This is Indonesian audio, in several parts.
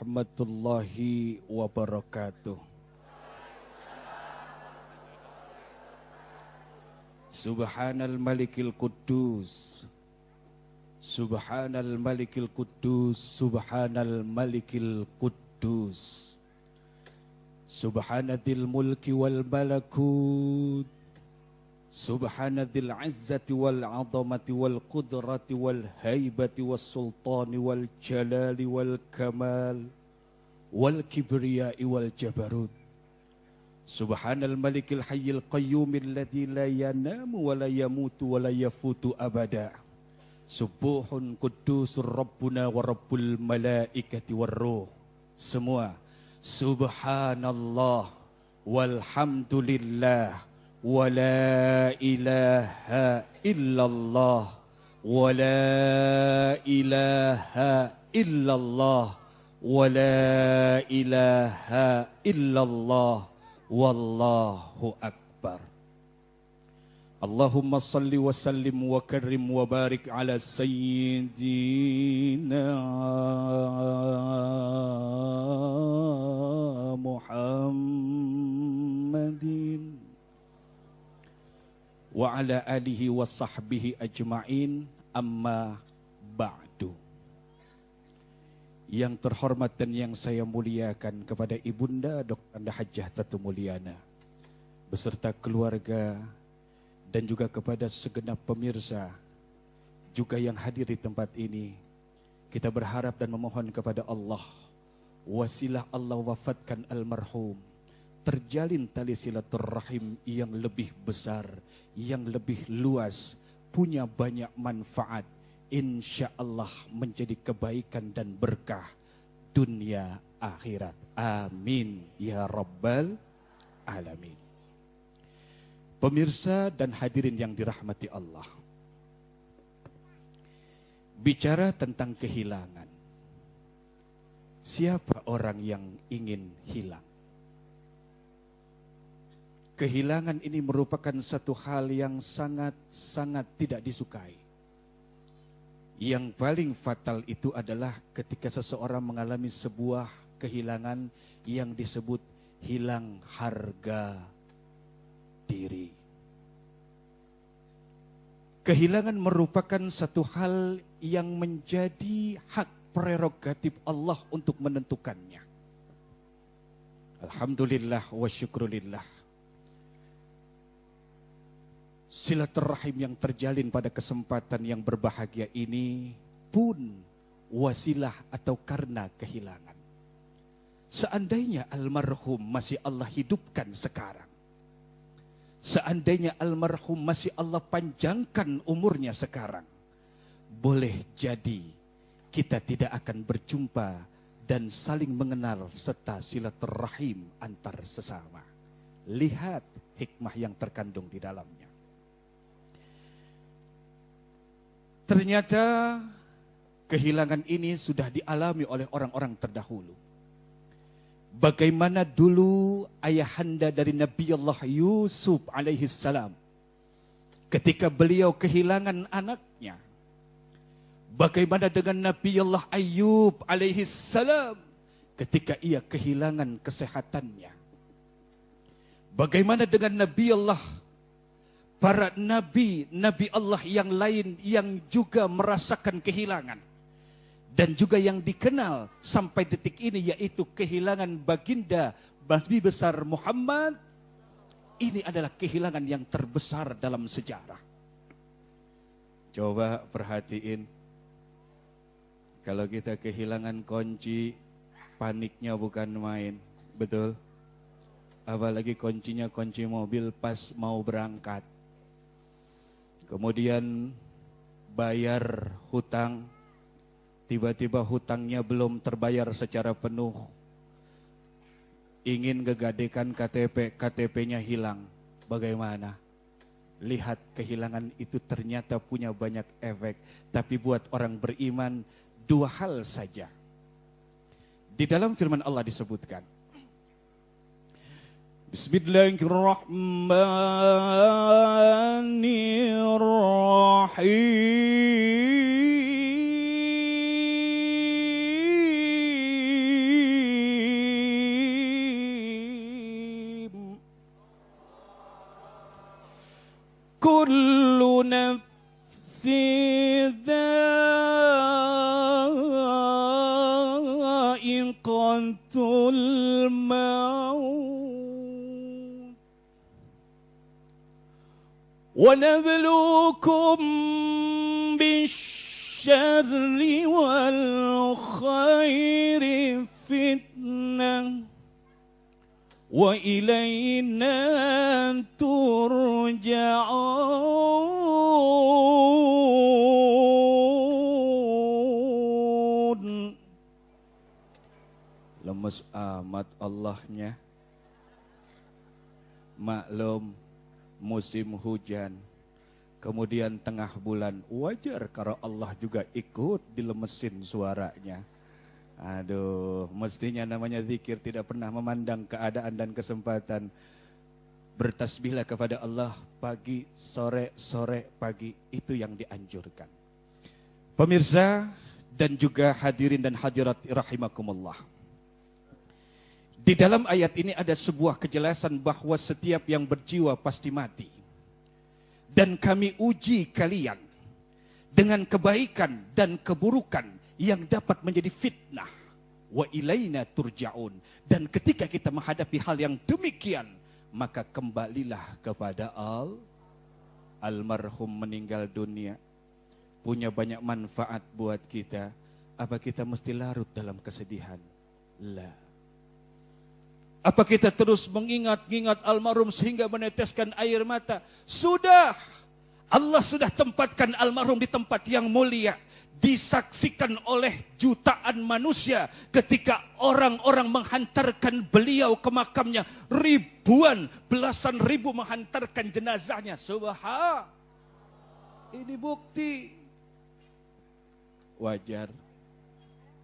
warahmatullahi wabarakatuh. Subhanal malikil quddus, Subhanal malikil quddus, Subhanal malikil quddus, Subhanadil mulki wal malakut, Subhanadil izzati wal azamati wal qudrati wal haibati was sultani wal jalali wal kamal wal kibriyai wal jabarut. Subhanal malikil hayyil qayyumil ladzi la yanamu wa la yamutu wa la yafutu abada. Subuhun quddusur rabbuna wa rabbul malaikati war ruh. Semua subhanallah walhamdulillah wa la ilaha illallah wa la ilaha illallah wa la ilaha illallah wallahu akbar. Allahumma salli wa sallim wa karrim wa barik ala sayyidina Muhammadin wa ala alihi wa sahbihi ajma'in, amma ba'du. Yang terhormat dan yang saya muliakan kepada Ibunda Dr. Hajjah Tatu Mulyana beserta keluarga dan juga kepada segenap pemirsa juga yang hadir di tempat ini, kita berharap dan memohon kepada Allah, wasilah Allah wafatkan almarhum, terjalin tali silaturrahim yang lebih besar, yang lebih luas, punya banyak manfaat, insya Allah menjadi kebaikan dan berkah dunia akhirat. Amin ya rabbal alamin. Pemirsa dan hadirin yang dirahmati Allah, bicara tentang kehilangan. Siapa orang yang ingin hilang? Kehilangan ini merupakan satu hal yang sangat-sangat tidak disukai. Yang paling fatal itu adalah ketika seseorang mengalami sebuah kehilangan yang disebut hilang harga diri. Kehilangan merupakan satu hal yang menjadi hak prerogatif Allah untuk menentukannya. Alhamdulillah wa syukrulillah. Silaturahim yang terjalin pada kesempatan yang berbahagia ini pun wasilah atau karena kehilangan. Seandainya almarhum masih Allah hidupkan sekarang, seandainya almarhum masih Allah panjangkan umurnya sekarang, boleh jadi kita tidak akan berjumpa dan saling mengenal serta silaturahim antar sesama. Lihat hikmah yang terkandung di dalamnya. Ternyata kehilangan ini sudah dialami oleh orang-orang terdahulu. Bagaimana dulu ayahanda dari Nabi Allah Yusuf alaihi salam ketika beliau kehilangan anaknya. Bagaimana dengan Nabi Allah Ayub alaihi salam ketika ia kehilangan kesehatannya. Bagaimana dengan Nabi Allah, para nabi Allah yang lain yang juga merasakan kehilangan. Dan juga yang dikenal sampai detik ini yaitu kehilangan baginda Nabi besar Muhammad. Ini adalah kehilangan yang terbesar dalam sejarah. Coba perhatiin. Kalau kita kehilangan kunci, paniknya bukan main. Betul? Apalagi kuncinya kunci mobil pas mau berangkat. Kemudian bayar hutang, tiba-tiba hutangnya belum terbayar secara penuh. Ingin gegadekan KTP, KTP-nya hilang. Bagaimana? Lihat, kehilangan itu ternyata punya banyak efek. Tapi buat orang beriman, dua hal saja. Di dalam firman Allah disebutkan, Bismillahirrahmanirrahim. kullu nafsin dha'iqatul maut wa nabluukum bisyarri wal khairi fitnah wa ilayna turja'un. Lemes amat Allahnya. Maklum musim hujan, kemudian tengah bulan, wajar kalau Allah juga ikut dilemesin suaranya. Aduh, mestinya namanya zikir tidak pernah memandang keadaan dan kesempatan. Bertasbihlah kepada Allah pagi, sore, pagi, itu yang dianjurkan. Pemirsa dan juga hadirin dan hadirat rahimakumullah. Di dalam ayat ini ada sebuah kejelasan bahwa setiap yang berjiwa pasti mati. Dan kami uji kalian dengan kebaikan dan keburukan yang dapat menjadi fitnah. Wa ilaina turja'un. Dan ketika kita menghadapi hal yang demikian, maka kembalilah kepada almarhum meninggal dunia. Punya banyak manfaat buat kita. Apa kita mesti larut dalam kesedihan? La. Apa kita terus mengingat-ingat almarhum sehingga meneteskan air mata? Sudah. Allah sudah tempatkan almarhum di tempat yang mulia. Disaksikan oleh jutaan manusia ketika orang-orang menghantarkan beliau ke makamnya. Ribuan, belasan ribu menghantarkan jenazahnya. Subhan. Ini bukti. Wajar.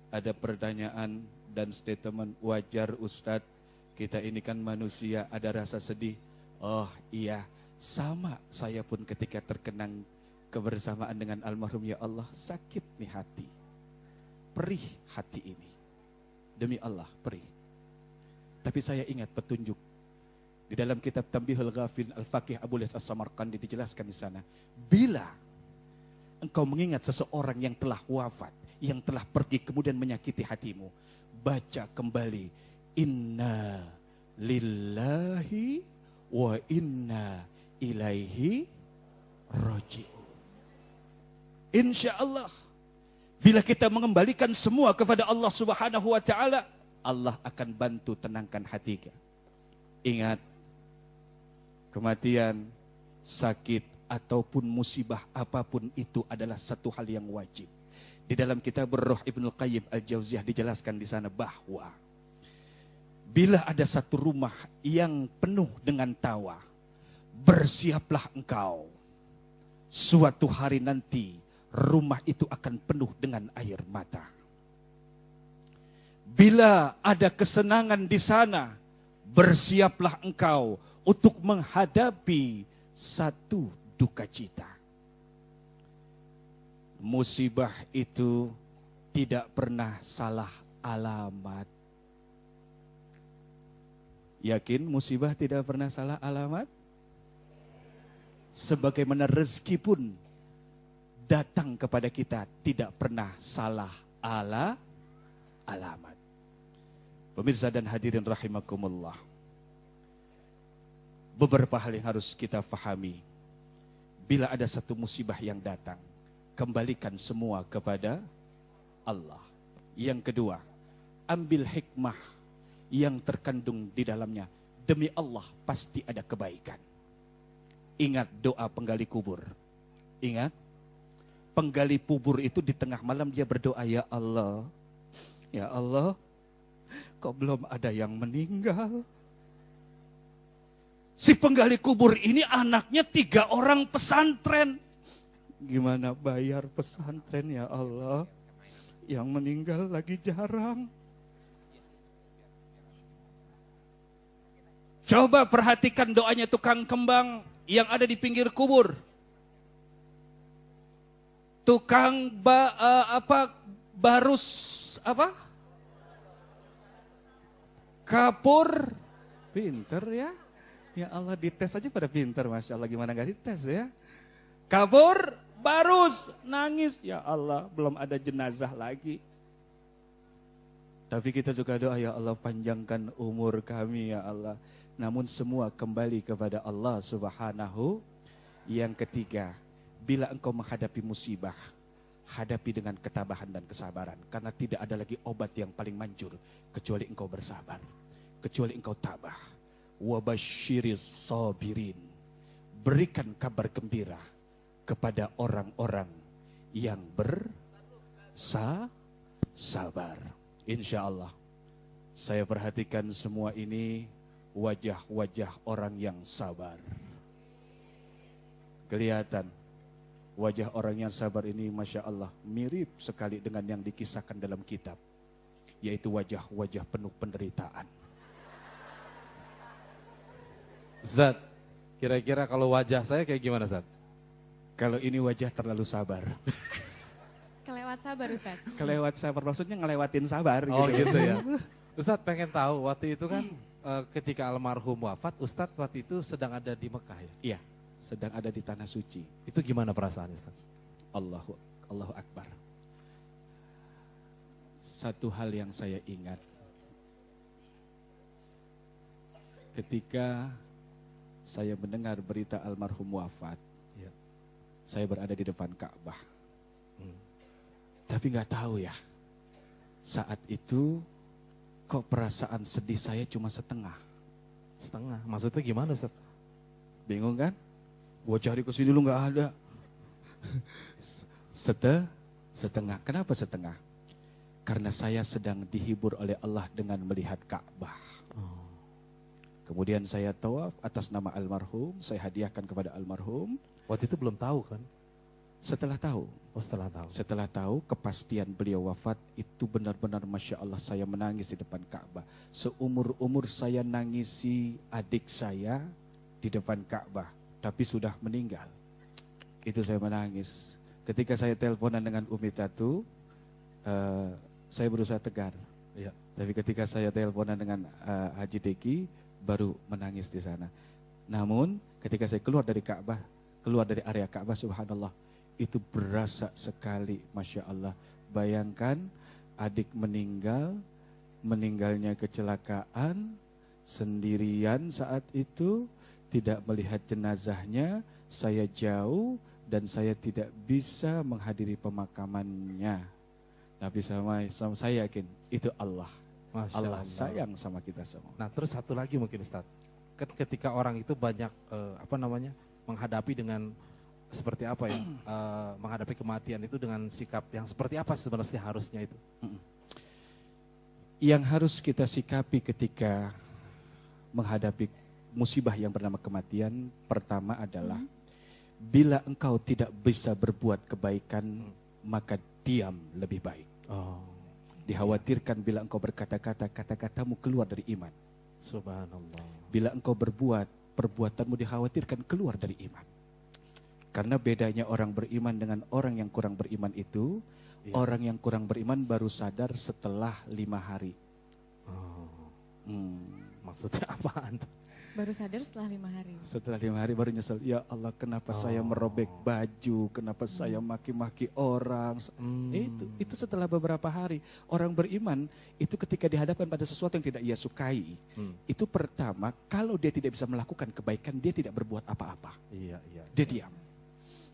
Ada pertanyaan dan statement, wajar Ustadz. Kita ini kan manusia, ada rasa sedih. Oh iya, sama saya pun ketika terkenang kebersamaan dengan almarhum, ya Allah, sakit nih hati. Perih hati ini. Demi Allah, perih. Tapi saya ingat petunjuk. Di dalam kitab Tanbihul Ghafilin Al-Faqih Abu Lis As-Samarqandi dijelaskan di sana. Bila engkau mengingat seseorang yang telah wafat, yang telah pergi kemudian menyakiti hatimu, baca kembali. Inna lillahi wa inna ilaihi raji'un. Insya Allah, bila kita mengembalikan semua kepada Allah Subhanahu wa ta'ala, Allah akan bantu tenangkan hati kita. Ingat, kematian, sakit, ataupun musibah apapun itu adalah satu hal yang wajib. Di dalam kitab Ruh Ibnul Qayyim Al-Jauziyah dijelaskan di sana bahwa bila ada satu rumah yang penuh dengan tawa, bersiaplah engkau. Suatu hari nanti rumah itu akan penuh dengan air mata. Bila ada kesenangan di sana, bersiaplah engkau untuk menghadapi satu duka cita. Musibah itu tidak pernah salah alamat. Yakin musibah tidak pernah salah alamat? Sebagaimana rezeki pun datang kepada kita tidak pernah salah alamat. Pemirsa dan hadirin rahimakumullah. Beberapa hal yang harus kita fahami. Bila ada satu musibah yang datang, kembalikan semua kepada Allah. Yang kedua, ambil hikmah yang terkandung di dalamnya. Demi Allah pasti ada kebaikan. Ingat doa penggali kubur. Ingat, penggali kubur itu di tengah malam dia berdoa, ya Allah, kok belum ada yang meninggal. Si penggali kubur ini anaknya 3 orang pesantren. Gimana bayar pesantren, ya Allah? Yang meninggal lagi jarang. Coba perhatikan doanya tukang kembang yang ada di pinggir kubur. Tukang kapur. Pinter ya. Ya Allah, dites aja pada pinter, Masya Allah. Gimana gak dites ya. kabur, barus, nangis. Ya Allah, belum ada jenazah lagi. Tapi kita juga doa, ya Allah panjangkan umur kami ya Allah. Namun semua kembali kepada Allah Subhanahu. Yang ketiga, bila engkau menghadapi musibah, hadapi dengan ketabahan dan kesabaran. Karena tidak ada lagi obat yang paling manjur kecuali engkau bersabar. Kecuali engkau tabah. Wabashiris sabirin. Berikan kabar gembira kepada orang-orang yang bersabar. Insya Allah, saya perhatikan semua ini wajah-wajah orang yang sabar. Kelihatan wajah orang yang sabar ini, Masya Allah, mirip sekali dengan yang dikisahkan dalam kitab. Yaitu wajah-wajah penuh penderitaan. Ustaz, kira-kira kalau wajah saya kayak gimana, Ustaz? Kalau ini wajah terlalu sabar. Kelewat sabar, Ustaz. Kelewat sabar, maksudnya ngelewatin sabar. Oh gitu ya. Ustadz pengen tahu waktu itu kan ketika almarhum wafat, Ustadz waktu itu sedang ada di Mekah ya? Iya, sedang ada di tanah suci. Itu gimana perasaan Ustadz? Allahu Akbar. Satu hal yang saya ingat. Ketika saya mendengar berita almarhum wafat, ya. Saya berada di depan Ka'bah. Tapi nggak tahu ya, saat itu kok perasaan sedih saya cuma setengah. Setengah? Maksudnya gimana Ustaz? Bingung kan? Gua cari ke sini dulu nggak ada. Setengah. Kenapa setengah? Karena saya sedang dihibur oleh Allah dengan melihat Ka'bah. Kemudian saya tawaf atas nama almarhum, saya hadiahkan kepada almarhum. Waktu itu belum tahu kan? Setelah tahu. Oh setelah tahu. Setelah tahu kepastian beliau wafat, itu benar-benar Masya Allah saya menangis di depan Ka'bah. Seumur-umur saya nangisi adik saya di depan Ka'bah, tapi sudah meninggal. Itu saya menangis. Ketika saya teleponan dengan Umi Tatu, saya berusaha tegar. Iya. Tapi ketika saya teleponan dengan Haji Deki, baru menangis di sana. Namun ketika saya keluar dari Ka'bah, keluar dari area Ka'bah, subhanallah, itu berasa sekali, Masya Allah. Bayangkan adik meninggalnya kecelakaan, sendirian saat itu, tidak melihat jenazahnya, saya jauh dan saya tidak bisa menghadiri pemakamannya. Tapi sama saya yakin, itu Allah. Masya Allah sayang sama kita semua. Nah terus satu lagi mungkin Ustaz, ketika orang itu banyak menghadapi dengan seperti apa ya, menghadapi kematian itu dengan sikap yang seperti apa sebenarnya harusnya itu? Yang harus kita sikapi ketika menghadapi musibah yang bernama kematian, pertama adalah bila engkau tidak bisa berbuat kebaikan, maka diam lebih baik. Dikhawatirkan bila engkau berkata-kata, kata-katamu keluar dari iman. Subhanallah. Bila engkau berbuat, perbuatanmu dikhawatirkan keluar dari iman. Karena bedanya orang beriman dengan orang yang kurang beriman itu, orang yang kurang beriman baru sadar setelah 5 hari. Maksudnya apaan? Baru sadar setelah 5 hari. Setelah 5 hari baru nyesel, ya Allah kenapa saya merobek baju, kenapa saya maki-maki orang. Itu setelah beberapa hari. Orang beriman itu ketika dihadapkan pada sesuatu yang tidak ia sukai, itu pertama, kalau dia tidak bisa melakukan kebaikan, dia tidak berbuat apa-apa. Dia diam.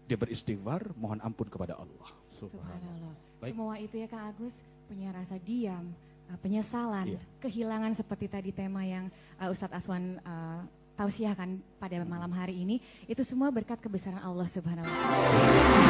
Dia beristighfar, mohon ampun kepada Allah. Subhanallah. Semua itu ya Kak Agus punya rasa diam, penyesalan, kehilangan seperti tadi tema yang Ustadz Aswan tausiahkan pada malam hari ini, itu semua berkat kebesaran Allah Subhanahu wa taala.